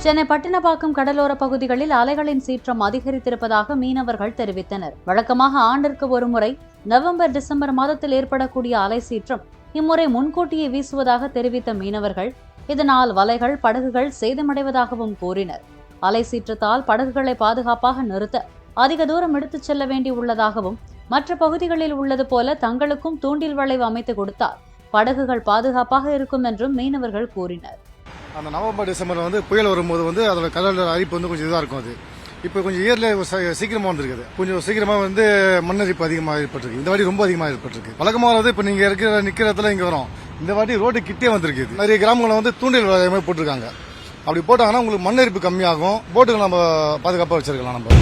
சென்னை பட்டினப்பாக்கம் கடலோர பகுதிகளில் அலைகளின் சீற்றம் அதிகரித்திருப்பதாக மீனவர்கள் தெரிவித்தனர். வழக்கமாக ஆண்டிற்கு ஒருமுறை நவம்பர், டிசம்பர் மாதத்தில் ஏற்படக்கூடிய அலை சீற்றம் இம்முறை முன்கூட்டியே வீசுவதாக தெரிவித்த மீனவர்கள் இதனால் வலைகள், படகுகள் சேதமடைவதாகவும் கூறினர். அலை சீற்றத்தால் படகுகளை பாதுகாப்பாக நிறுத்த அதிக தூரம் எடுத்துச் செல்ல வேண்டியுள்ளதாகவும், மற்ற பகுதிகளில் உள்ளது போல தங்களுக்கும் தூண்டில் வளைவு அமைத்து கொடுத்தால் படகுகள் பாதுகாப்பாக இருக்கும் என்றும் மீனவர்கள் கூறினர். அந்த நவம்பர், டிசம்பர் புயல் வரும்போது அதோட கடலோர அரிப்பு கொஞ்சம் இதாக இருக்கும். அது இப்போ கொஞ்சம் இயர்ல சீக்கிரமா வந்திருக்குது. கொஞ்சம் சீக்கிரமா மண்ணரிப்பு அதிகமாக ஏற்பட்டிருக்கு. இந்த வாட்டி ரொம்ப அதிகமாக ஏற்பட்டிருக்கு. வழக்கமாக இப்போ நீங்க நிக்கிற இடத்துல இங்க வரும். இந்த வாட்டி ரோடு கிட்டே வந்திருக்கு. நிறைய கிராமங்களை தூண்டில் வளையமே போட்டிருக்காங்க. அப்படி போட்டாங்கன்னா உங்களுக்கு மண்ணரிப்பு கம்மியாகும். போட்டுக்கு நம்ம பாதுகாப்பாக வச்சிருக்கலாம் நம்ம.